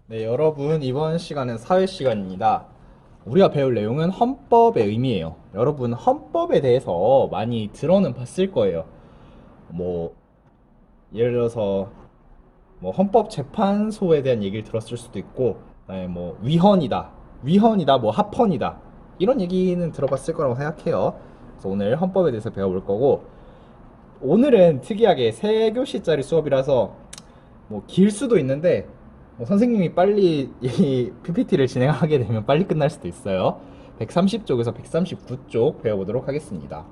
네, 여러분, 이번 시간은 사회 시간입니다. 우리가 배울 내용은 헌법의 의미예요. 여러분, 헌법에 대해서 많이 들어는 봤을 거예요. 뭐, 예를 들어서, 헌법재판소에 대한 얘기를 들었을 수도 있고, 그다음에 위헌이다, 뭐 합헌이다. 이런 얘기는 들어봤을 거라고 생각해요. 그래서 오늘 헌법에 대해서 배워볼 거고, 오늘은 특이하게 3교시짜리 수업이라서 길 수도 있는데 선생님이 빨리 이 PPT를 진행하게 되면 빨리 끝날 수도 있어요. 130쪽에서 139쪽 배워보도록 하겠습니다.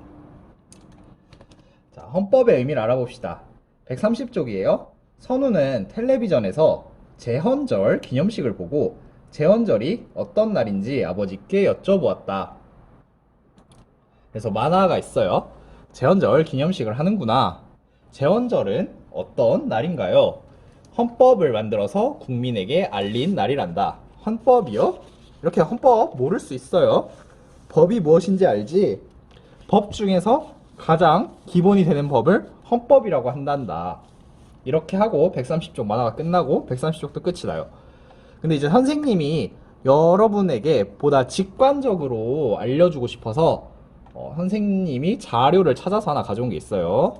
자, 헌법의 의미를 알아봅시다. 130쪽이에요. 선우는 텔레비전에서 제헌절 기념식을 보고 제헌절이 어떤 날인지 아버지께 여쭤보았다. 그래서 만화가 있어요. 제헌절 기념식을 하는구나. 제헌절은 어떤 날인가요? 헌법을 만들어서 국민에게 알린 날이란다. 헌법이요? 이렇게 헌법 모를 수 있어요. 법이 무엇인지 알지? 법 중에서 가장 기본이 되는 법을 헌법이라고 한단다. 이렇게 하고 130쪽 만화가 끝나고 130쪽도 끝이 나요. 근데 이제 선생님이 여러분에게 보다 직관적으로 알려주고 싶어서 선생님이 자료를 찾아서 하나 가져온 게 있어요.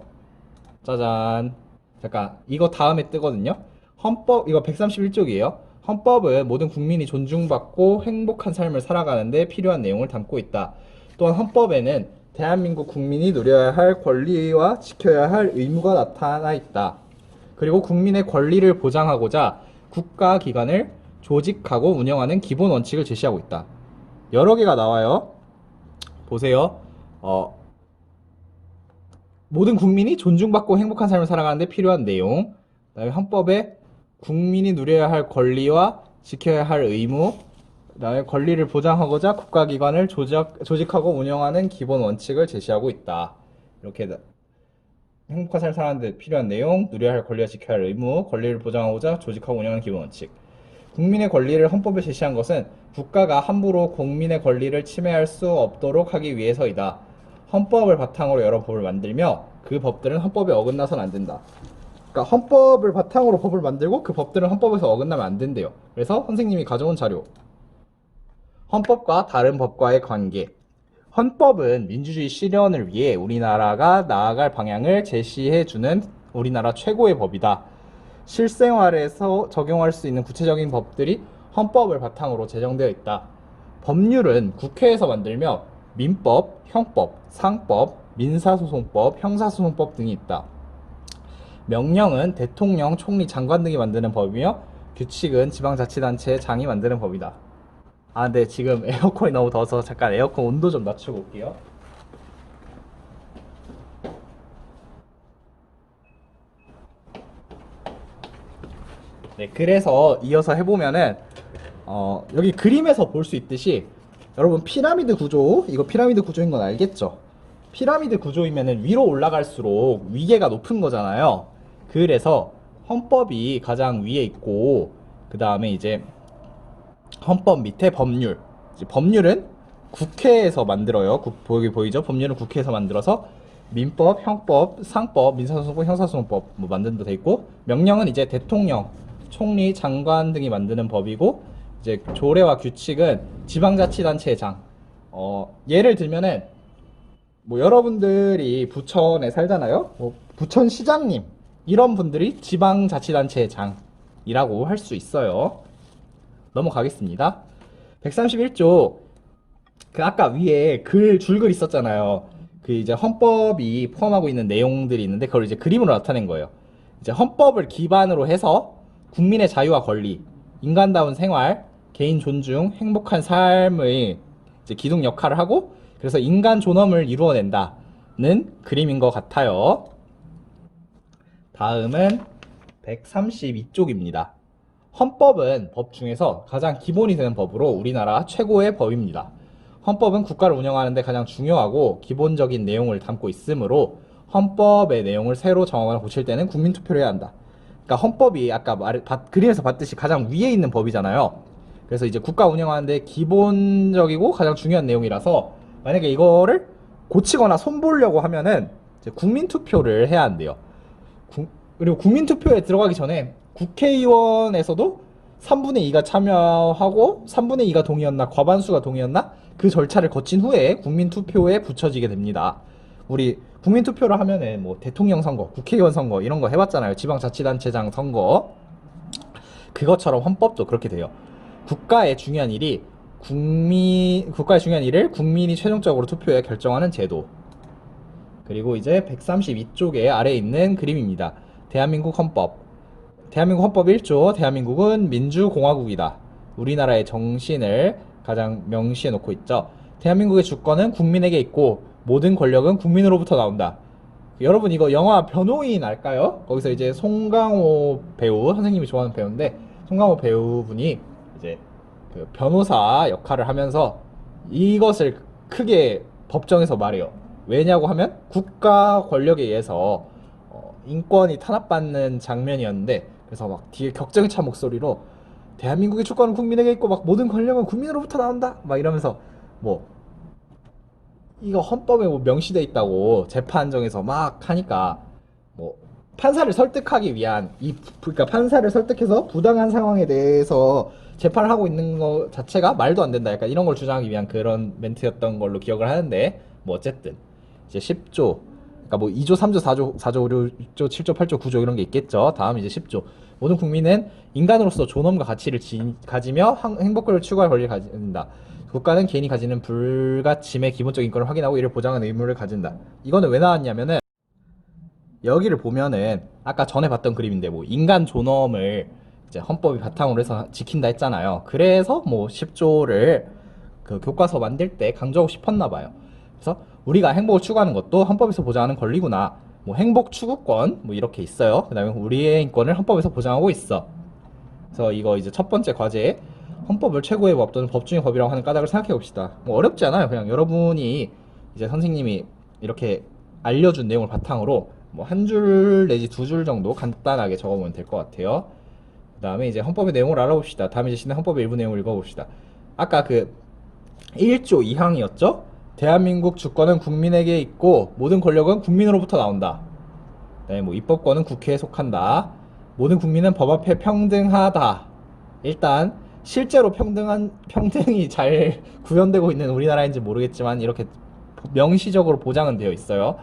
짜잔. 잠깐, 이거 다음에 뜨거든요. 헌법, 이거 131쪽이에요. 헌법은 모든 국민이 존중받고 행복한 삶을 살아가는데 필요한 내용을 담고 있다. 또한 헌법에는 대한민국 국민이 누려야 할 권리와 지켜야 할 의무가 나타나 있다. 그리고 국민의 권리를 보장하고자 국가기관을 조직하고 운영하는 기본 원칙을 제시하고 있다. 여러 개가 나와요. 보세요. 모든 국민이 존중받고 행복한 삶을 살아가는데 필요한 내용. 그다음에 헌법에 국민이 누려야 할 권리와 지켜야 할 의무. 그다음에 권리를 보장하고자 국가기관을 조직하고 운영하는 기본 원칙을 제시하고 있다. 이렇게 행복한 삶을 살아가는데 필요한 내용, 누려야 할 권리와 지켜야 할 의무, 권리를 보장하고자 조직하고 운영하는 기본 원칙. 국민의 권리를 헌법에 제시한 것은 국가가 함부로 국민의 권리를 침해할 수 없도록 하기 위해서이다. 헌법을 바탕으로 여러 법을 만들며 그 법들은 헌법에 어긋나선 안 된다. 그러니까 헌법을 바탕으로 법을 만들고 그 법들은 헌법에서 어긋나면 안 된대요. 그래서 선생님이 가져온 자료. 헌법과 다른 법과의 관계. 헌법은 민주주의 실현을 위해 우리나라가 나아갈 방향을 제시해주는 우리나라 최고의 법이다. 실생활에서 적용할 수 있는 구체적인 법들이 헌법을 바탕으로 제정되어 있다. 법률은 국회에서 만들며 민법, 형법, 상법, 민사소송법, 형사소송법 등이 있다. 명령은 대통령, 총리, 장관 등이 만드는 법이며 규칙은 지방자치단체 장이 만드는 법이다. 아, 근데 지금 에어컨이 너무 더워서 잠깐 에어컨 온도 좀 낮추고 올게요. 네, 그래서 이어서 해보면은 여기 그림에서 볼 수 있듯이 여러분 피라미드 구조, 이거 피라미드 구조인 건 알겠죠? 피라미드 구조이면은 위로 올라갈수록 위계가 높은 거잖아요. 그래서 헌법이 가장 위에 있고 그 다음에 이제 헌법 밑에 법률. 이제 법률은 국회에서 만들어요. 여기 보이죠? 법률은 국회에서 만들어서 민법, 형법, 상법, 민사소송법, 형사소송법 뭐 만드는 데 돼 있고 명령은 이제 대통령, 총리, 장관 등이 만드는 법이고 이제 조례와 규칙은 지방자치단체의 장. 예를 들면은 뭐 여러분들이 부천에 살잖아요. 뭐 부천시장님 이런 분들이 지방자치단체의 장이라고 할 수 있어요. 넘어가겠습니다. 131조 그 아까 위에 줄글 있었잖아요. 그 이제 헌법이 포함하고 있는 내용들이 있는데 그걸 이제 그림으로 나타낸 거예요. 이제 헌법을 기반으로 해서 국민의 자유와 권리, 인간다운 생활, 개인 존중, 행복한 삶의 이제 기둥 역할을 하고 그래서 인간 존엄을 이루어낸다는 그림인 것 같아요. 다음은 132쪽입니다. 헌법은 법 중에서 가장 기본이 되는 법으로 우리나라 최고의 법입니다. 헌법은 국가를 운영하는 데 가장 중요하고 기본적인 내용을 담고 있으므로 헌법의 내용을 새로 정하거나 고칠 때는 국민투표를 해야 한다. 그러니까 헌법이 아까 그림에서 봤듯이 가장 위에 있는 법이잖아요. 그래서 이제 국가 운영하는 데 기본적이고 가장 중요한 내용이라서 만약에 이거를 고치거나 손보려고 하면은 이제 국민투표를 해야 한대요. 그리고 국민투표에 들어가기 전에 국회의원에서도 3분의 2가 참여하고 3분의 2가 동의였나 과반수가 동의였나 그 절차를 거친 후에 국민투표에 붙여지게 됩니다. 우리 국민투표를 하면은 뭐 대통령 선거, 국회의원 선거 이런 거 해봤잖아요. 지방자치단체장 선거. 그것처럼 헌법도 그렇게 돼요. 국가의 중요한 일이 국가의 중요한 일을 국민이 최종적으로 투표해 결정하는 제도. 그리고 이제 132쪽에 아래에 있는 그림입니다. 대한민국 헌법. 대한민국 헌법 1조. 대한민국은 민주공화국이다. 우리나라의 정신을 가장 명시해 놓고 있죠. 대한민국의 주권은 국민에게 있고 모든 권력은 국민으로부터 나온다. 여러분 이거 영화 변호인 알까요? 거기서 이제 송강호 배우, 선생님이 좋아하는 배우인데 송강호 배우분이 이제 그 변호사 역할을 하면서 이것을 크게 법정에서 말해요. 왜냐고 하면 국가 권력에 의해서 인권이 탄압받는 장면이었는데 그래서 막 뒤에 격정이 찬 목소리로 대한민국의 주권은 국민에게 있고 막 모든 권력은 국민으로부터 나온다 막 이러면서 뭐 이거 헌법에 뭐 명시돼 있다고 재판정에서 막 하니까 뭐 판사를 설득하기 위한 그러니까 판사를 설득해서 부당한 상황에 대해서 재판을 하고 있는 거 자체가 말도 안 된다 약간 이런 걸 주장하기 위한 그런 멘트였던 걸로 기억을 하는데 뭐 어쨌든 이제 10조 그러니까 뭐 2조 3조 4조 4조 5조 6조 7조 8조 9조 이런 게 있겠죠. 다음 이제 10조 모든 국민은 인간으로서 존엄과 가치를 가지며 행복을 추구할 권리를 가진다. 국가는 개인이 가지는 불가침의 기본적인 인권을 확인하고 이를 보장하는 의무를 가진다. 이거는 왜 나왔냐면은 여기를 보면은 아까 전에 봤던 그림인데 뭐 인간 존엄을 이제 헌법이 바탕으로 해서 지킨다 했잖아요. 그래서 뭐 10조를 그 교과서 만들 때 강조하고 싶었나 봐요. 그래서 우리가 행복을 추구하는 것도 헌법에서 보장하는 권리구나. 뭐 행복 추구권 뭐 이렇게 있어요. 그다음에 우리의 인권을 헌법에서 보장하고 있어. 그래서 이거 이제 첫 번째 과제에 헌법을 최고의 법 또는 법 중의 법이라고 하는 까닭을 생각해 봅시다. 뭐 어렵지 않아요. 그냥 여러분이 이제 선생님이 이렇게 알려준 내용을 바탕으로 뭐 한 줄 내지 두 줄 정도 간단하게 적어보면 될 것 같아요. 그 다음에 이제 헌법의 내용을 알아봅시다. 다음에 이제 신의 헌법의 일부 내용을 읽어봅시다. 아까 그 1조 2항이었죠? 대한민국 주권은 국민에게 있고 모든 권력은 국민으로부터 나온다. 그다음에 뭐 입법권은 국회에 속한다. 모든 국민은 법 앞에 평등하다. 일단 실제로 평등이 잘 구현되고 있는 우리나라인지 모르겠지만 이렇게 명시적으로 보장은 되어 있어요.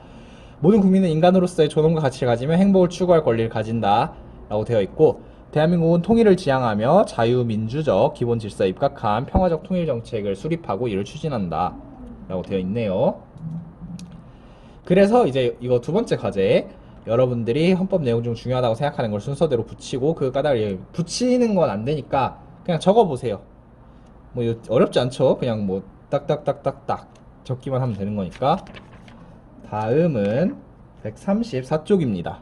모든 국민은 인간으로서의 존엄과 가치를 가지며 행복을 추구할 권리를 가진다 라고 되어 있고 대한민국은 통일을 지향하며 자유민주적 기본 질서에 입각한 평화적 통일 정책을 수립하고 이를 추진한다 라고 되어 있네요. 그래서 이제 이거 두 번째 과제에 여러분들이 헌법 내용 중 중요하다고 생각하는 걸 순서대로 붙이고 그 까닭을 붙이는 건 안 되니까 그냥 적어보세요. 뭐 어렵지 않죠? 그냥 뭐 딱딱딱딱딱 적기만 하면 되는 거니까. 다음은 134쪽입니다.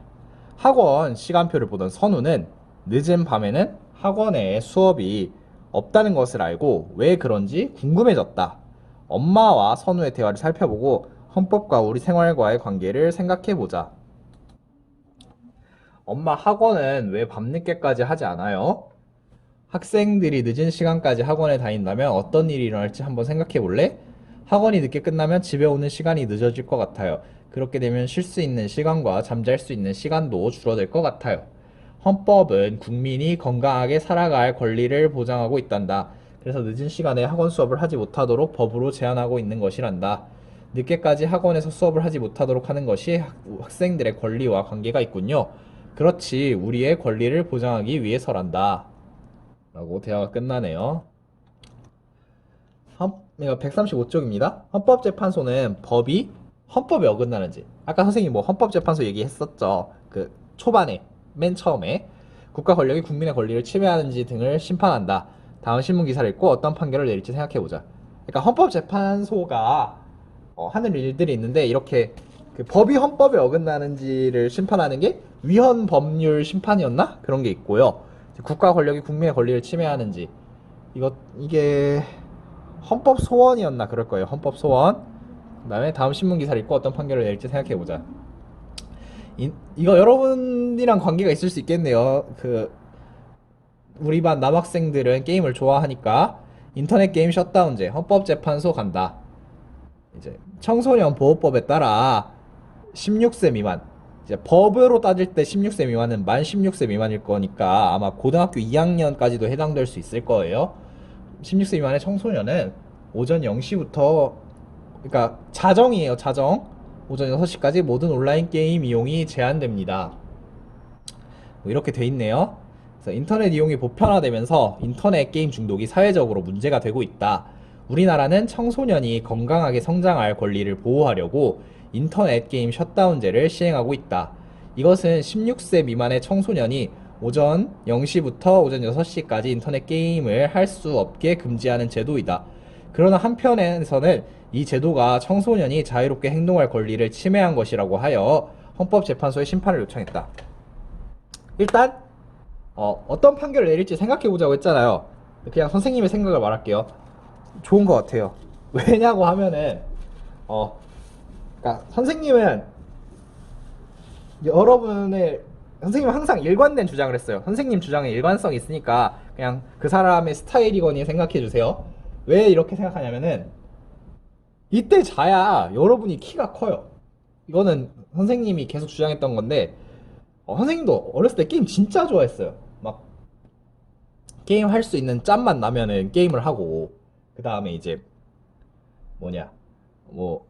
학원 시간표를 보던 선우는 늦은 밤에는 학원에 수업이 없다는 것을 알고 왜 그런지 궁금해졌다. 엄마와 선우의 대화를 살펴보고 헌법과 우리 생활과의 관계를 생각해보자. 엄마 학원은 왜 밤늦게까지 하지 않아요? 학생들이 늦은 시간까지 학원에 다닌다면 어떤 일이 일어날지 한번 생각해 볼래? 학원이 늦게 끝나면 집에 오는 시간이 늦어질 것 같아요. 그렇게 되면 쉴 수 있는 시간과 잠잘 수 있는 시간도 줄어들 것 같아요. 헌법은 국민이 건강하게 살아갈 권리를 보장하고 있단다. 그래서 늦은 시간에 학원 수업을 하지 못하도록 법으로 제한하고 있는 것이란다. 늦게까지 학원에서 수업을 하지 못하도록 하는 것이 학생들의 권리와 관계가 있군요. 그렇지, 우리의 권리를 보장하기 위해서란다. 라고 대화가 끝나네요. 135쪽입니다. 헌법재판소는 법이 헌법에 어긋나는지 아까 선생님 뭐 헌법재판소 얘기했었죠. 그 초반에 맨 처음에 국가 권력이 국민의 권리를 침해하는지 등을 심판한다. 다음 신문 기사를 읽고 어떤 판결을 내릴지 생각해보자. 그러니까 헌법재판소가 하는 일들이 있는데 이렇게 그 법이 헌법에 어긋나는지를 심판하는 게 위헌 법률 심판이었나? 그런 게 있고요. 국가 권력이 국민의 권리를 침해하는지 이게 헌법 소원이었나 그럴 거예요. 헌법 소원. 그다음에 다음 신문 기사를 읽고 어떤 판결을 내릴지 생각해 보자. 이거 여러분이랑 관계가 있을 수 있겠네요. 그 우리 반 남학생들은 게임을 좋아하니까 인터넷 게임 셧다운제 헌법재판소 간다. 이제 청소년 보호법에 따라 16세 미만 이제 법으로 따질 때 16세 미만은 만 16세 미만일 거니까 아마 고등학교 2학년까지도 해당될 수 있을 거예요. 16세 미만의 청소년은 오전 0시부터, 그러니까 자정이에요, 자정. 오전 6시까지 모든 온라인 게임 이용이 제한됩니다. 뭐 이렇게 돼 있네요. 그래서 인터넷 이용이 보편화되면서 인터넷 게임 중독이 사회적으로 문제가 되고 있다. 우리나라는 청소년이 건강하게 성장할 권리를 보호하려고 인터넷 게임 셧다운제를 시행하고 있다. 이것은 16세 미만의 청소년이 오전 0시부터 오전 6시까지 인터넷 게임을 할 수 없게 금지하는 제도이다. 그러나 한편에서는 이 제도가 청소년이 자유롭게 행동할 권리를 침해한 것이라고 하여 헌법재판소에 심판을 요청했다. 일단 어떤 판결을 내릴지 생각해보자고 했잖아요. 그냥 선생님의 생각을 말할게요. 좋은 것 같아요. 왜냐고 하면은 그러니까 선생님은 항상 일관된 주장을 했어요. 선생님 주장에 일관성이 있으니까 그냥 그 사람의 스타일이거니 생각해주세요. 왜 이렇게 생각하냐면은 이때 자야 여러분이 키가 커요. 이거는 선생님이 계속 주장했던 건데, 선생님도 어렸을 때 게임 진짜 좋아했어요. 막 게임 할 수 있는 짬만 나면은 게임을 하고, 그 다음에 이제 뭐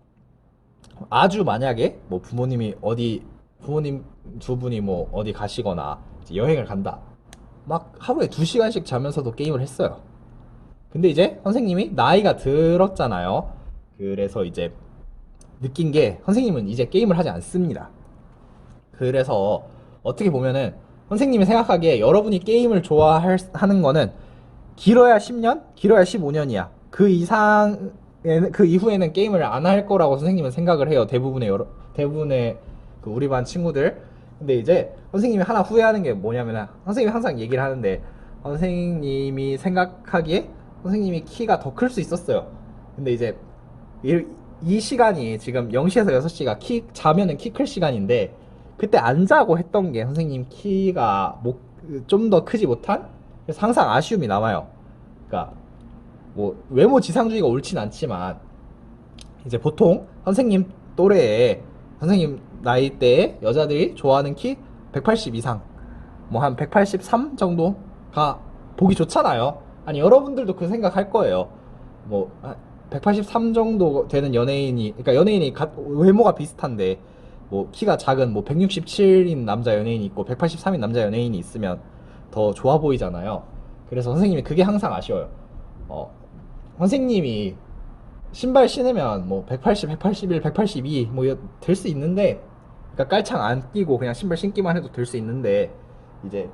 아주 만약에 뭐 부모님 두 분이 뭐 어디 가시거나 이제 여행을 간다, 막 하루에 2시간씩 자면서도 게임을 했어요. 근데 이제 선생님이 나이가 들었잖아요. 그래서 이제 느낀 게, 선생님은 이제 게임을 하지 않습니다. 그래서 어떻게 보면은 선생님이 생각하기에 여러분이 게임을 좋아하는 거는 길어야 10년, 길어야 15년이야. 그 이후에는 게임을 안 할 거라고 선생님은 생각을 해요. 대부분의 그 우리 반 친구들. 근데 이제 선생님이 하나 후회하는 게 뭐냐면, 선생님이 항상 얘기를 하는데, 선생님이 생각하기에 선생님이 키가 더 클 수 있었어요. 근데 이제 이 시간이 지금 0시에서 6시가 자면은 키 클 시간인데, 그때 안 자고 했던 게 선생님 키가 좀 더 크지 못한? 그래서 항상 아쉬움이 남아요. 그러니까 뭐 외모 지상주의가 옳진 않지만, 이제 보통 선생님 또래에, 선생님 나이대에 여자들이 좋아하는 키 180 이상, 뭐 한 183 정도가 보기 좋잖아요. 아니, 여러분들도 그 생각할 거예요. 뭐 183 정도 되는 연예인이, 그러니까 연예인이 외모가 비슷한데 뭐 키가 작은 뭐 167인 남자 연예인이 있고 183인 남자 연예인이 있으면 더 좋아 보이잖아요. 그래서 선생님이 그게 항상 아쉬워요. 선생님이 신발 신으면 뭐 180, 181, 182 뭐 될 수 있는데, 그러니까 깔창 안 끼고 그냥 신발 신기만 해도 될 수 있는데, 이제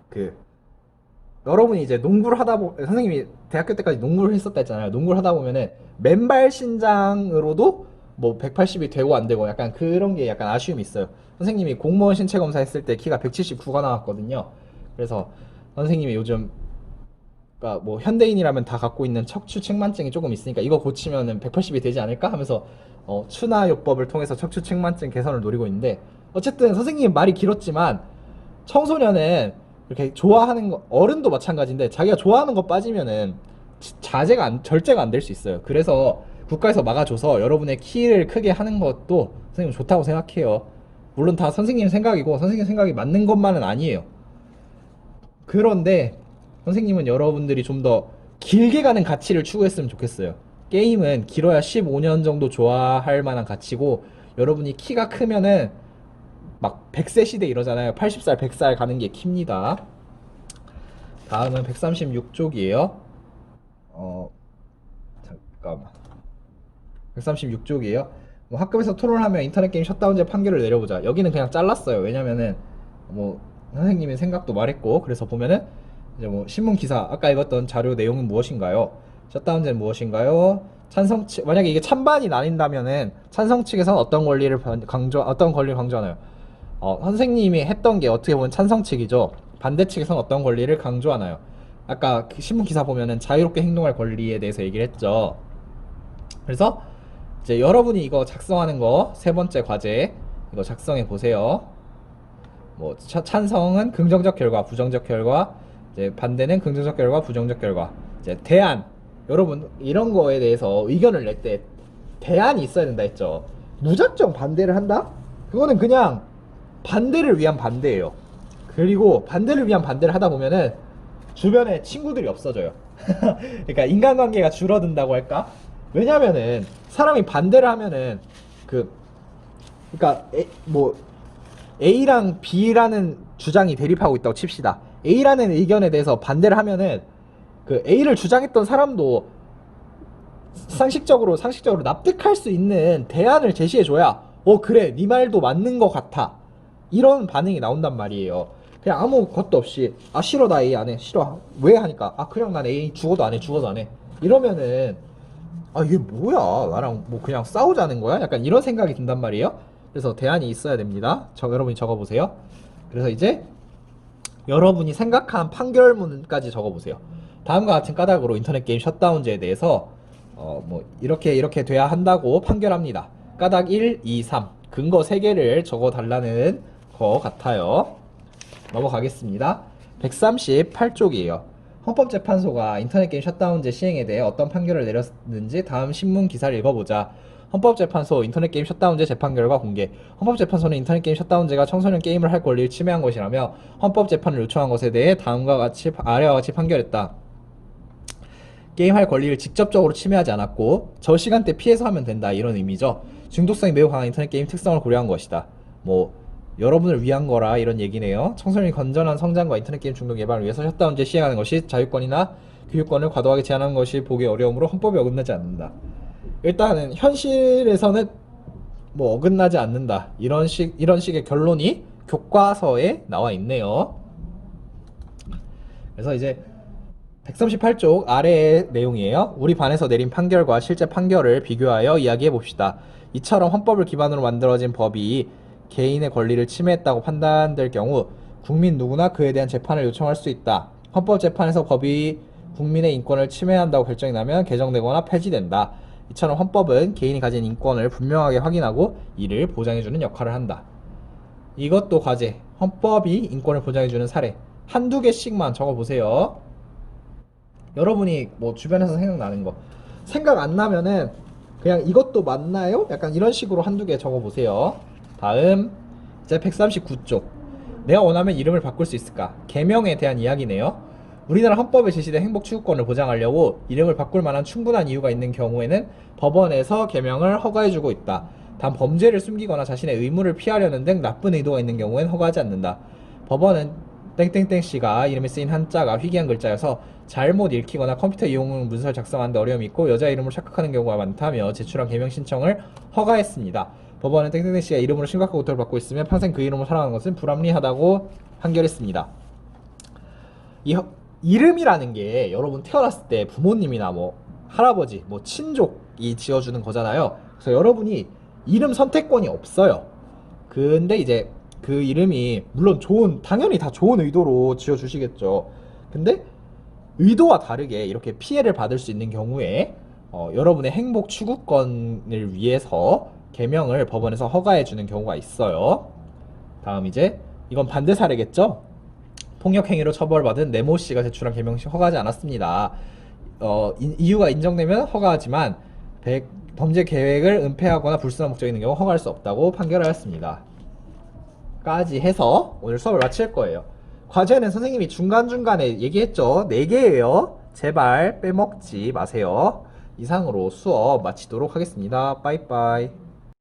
그 여러분이 이제 선생님이 대학교 때까지 농구를 했었다 했잖아요. 농구를 하다 보면은 맨발 신장으로도 뭐 180이 되고 안 되고 약간 그런 게 약간 아쉬움이 있어요. 선생님이 공무원 신체 검사 했을 때 키가 179가 나왔거든요. 그래서 선생님이 요즘, 그러니까 뭐 현대인이라면 다 갖고 있는 척추 측만증이 조금 있으니까 이거 고치면은 180이 되지 않을까 하면서 추나요법을 통해서 척추 측만증 개선을 노리고 있는데, 어쨌든 선생님 말이 길었지만 청소년은 이렇게 좋아하는 거, 어른도 마찬가지인데 자기가 좋아하는 거 빠지면은 절제가 안 될 수 있어요. 그래서 국가에서 막아줘서 여러분의 키를 크게 하는 것도 선생님 좋다고 생각해요. 물론 다 선생님 생각이고 선생님 생각이 맞는 것만은 아니에요. 그런데 선생님은 여러분들이 좀 더 길게 가는 가치를 추구했으면 좋겠어요. 게임은 길어야 15년 정도 좋아할 만한 가치고, 여러분이 키가 크면은 막 100세 시대 이러잖아요. 80살, 100살 가는 게 킵니다. 다음은 136쪽이에요. 잠깐만. 136쪽이에요. 뭐 학급에서 토론하며 인터넷 게임 셧다운제 판결을 내려보자. 여기는 그냥 잘랐어요. 왜냐면은 뭐 선생님의 생각도 말했고, 그래서 보면은 이제 뭐 신문 기사, 아까 읽었던 자료 내용은 무엇인가요? 셧다운제는 무엇인가요? 만약에 이게 찬반이 나뉜다면은 찬성 측에서는 어떤 권리를 강조하나요? 선생님이 했던 게 어떻게 보면 찬성 측이죠. 반대 측에서는 어떤 권리를 강조하나요? 아까 그 신문 기사 보면은 자유롭게 행동할 권리에 대해서 얘기를 했죠. 그래서 이제 여러분이 이거 작성하는 거 세 번째 과제 이거 작성해 보세요. 뭐 찬성은 긍정적 결과, 부정적 결과, 이제 반대는 긍정적 결과, 부정적 결과. 이제 대안. 여러분 이런 거에 대해서 의견을 낼 때 대안이 있어야 된다 했죠. 무작정 반대를 한다? 그거는 그냥 반대를 위한 반대예요. 그리고 반대를 위한 반대를 하다 보면은 주변에 친구들이 없어져요. 그러니까 인간관계가 줄어든다고 할까? 왜냐면은 사람이 반대를 하면은 그 그러니까 뭐 A랑 B라는 주장이 대립하고 있다고 칩시다. A라는 의견에 대해서 반대를 하면은 그 A를 주장했던 사람도 상식적으로 납득할 수 있는 대안을 제시해줘야 그래 네 말도 맞는 것 같아 이런 반응이 나온단 말이에요. 그냥 아무것도 없이 싫어 나 A 안 해 싫어 왜 하니까 그냥 난 A 죽어도 안 해 죽어도 안 해 이러면은 이게 뭐야 나랑 뭐 그냥 싸우자는 거야 약간 이런 생각이 든단 말이에요. 그래서 대안이 있어야 됩니다. 여러분이 적어보세요. 그래서 이제 여러분이 생각한 판결문까지 적어보세요. 다음과 같은 까닭으로 인터넷 게임 셧다운제에 대해서 뭐 이렇게 돼야 한다고 판결합니다. 까닭 1, 2, 3 근거 3개를 적어달라는 거 같아요. 넘어가겠습니다. 138쪽이에요. 헌법재판소가 인터넷 게임 셧다운제 시행에 대해 어떤 판결을 내렸는지 다음 신문 기사를 읽어보자. 헌법재판소 인터넷 게임 셧다운제 재판 결과 공개. 헌법재판소는 인터넷 게임 셧다운제가 청소년 게임을 할 권리를 침해한 것이라며 헌법재판을 요청한 것에 대해 아래와 같이 판결했다. 게임할 권리를 직접적으로 침해하지 않았고 저 시간대 피해서 하면 된다 이런 의미죠. 중독성이 매우 강한 인터넷 게임 특성을 고려한 것이다. 뭐 여러분을 위한 거라 이런 얘기네요. 청소년이 건전한 성장과 인터넷 게임 중독 예방을 위해서 셧다운제 시행하는 것이 자유권이나 교육권을 과도하게 제한하는 것이 보기 어려우므로 헌법에 어긋나지 않는다. 일단은 현실에서는 뭐 어긋나지 않는다 이런 식의 결론이 교과서에 나와 있네요. 그래서 이제 138쪽 아래의 내용이에요. 우리 반에서 내린 판결과 실제 판결을 비교하여 이야기해 봅시다. 이처럼 헌법을 기반으로 만들어진 법이 개인의 권리를 침해했다고 판단될 경우 국민 누구나 그에 대한 재판을 요청할 수 있다. 헌법재판에서 법이 국민의 인권을 침해한다고 결정이 나면 개정되거나 폐지된다. 이처럼 헌법은 개인이 가진 인권을 분명하게 확인하고 이를 보장해주는 역할을 한다. 이것도 과제. 헌법이 인권을 보장해주는 사례. 한두 개씩만 적어보세요. 여러분이 뭐 주변에서 생각나는 거 생각 안 나면은 그냥 이것도 맞나요? 약간 이런 식으로 한두 개 적어보세요. 다음 이제 139쪽 내가 원하면 이름을 바꿀 수 있을까? 개명에 대한 이야기네요. 우리나라 헌법에 제시된 행복 추구권을 보장하려고 이름을 바꿀 만한 충분한 이유가 있는 경우에는 법원에서 개명을 허가해주고 있다. 단 범죄를 숨기거나 자신의 의무를 피하려는 등 나쁜 의도가 있는 경우엔 허가하지 않는다. 법원은 땡땡땡 씨가 이름에 쓰인 한자가 희귀한 글자여서 잘못 읽히거나 컴퓨터 이용 문서를 작성하는데 어려움이 있고 여자 이름으로 착각하는 경우가 많다며 제출한 개명 신청을 허가했습니다. 법원은 땡땡땡 씨가 이름으로 심각한 고통을 받고 있으면 평생 그 이름으로 살아가는 것은 불합리하다고 판결했습니다. 이름이라는 게 여러분 태어났을 때 부모님이나 뭐 할아버지, 뭐 친족이 지어주는 거잖아요. 그래서 여러분이 이름 선택권이 없어요. 근데 이제 그 이름이 물론 당연히 다 좋은 의도로 지어주시겠죠. 근데 의도와 다르게 이렇게 피해를 받을 수 있는 경우에 여러분의 행복 추구권을 위해서 개명을 법원에서 허가해주는 경우가 있어요. 다음 이제 이건 반대 사례겠죠? 폭력행위로 처벌받은 네모 씨가 제출한 개명 시 허가하지 않았습니다. 이유가 인정되면 허가하지만 범죄 계획을 은폐하거나 불순한 목적이 있는 경우 허가할 수 없다고 판결하였습니다. 까지 해서 오늘 수업을 마칠 거예요. 과제는 선생님이 중간중간에 얘기했죠. 4개예요. 제발 빼먹지 마세요. 이상으로 수업 마치도록 하겠습니다. 빠이빠이.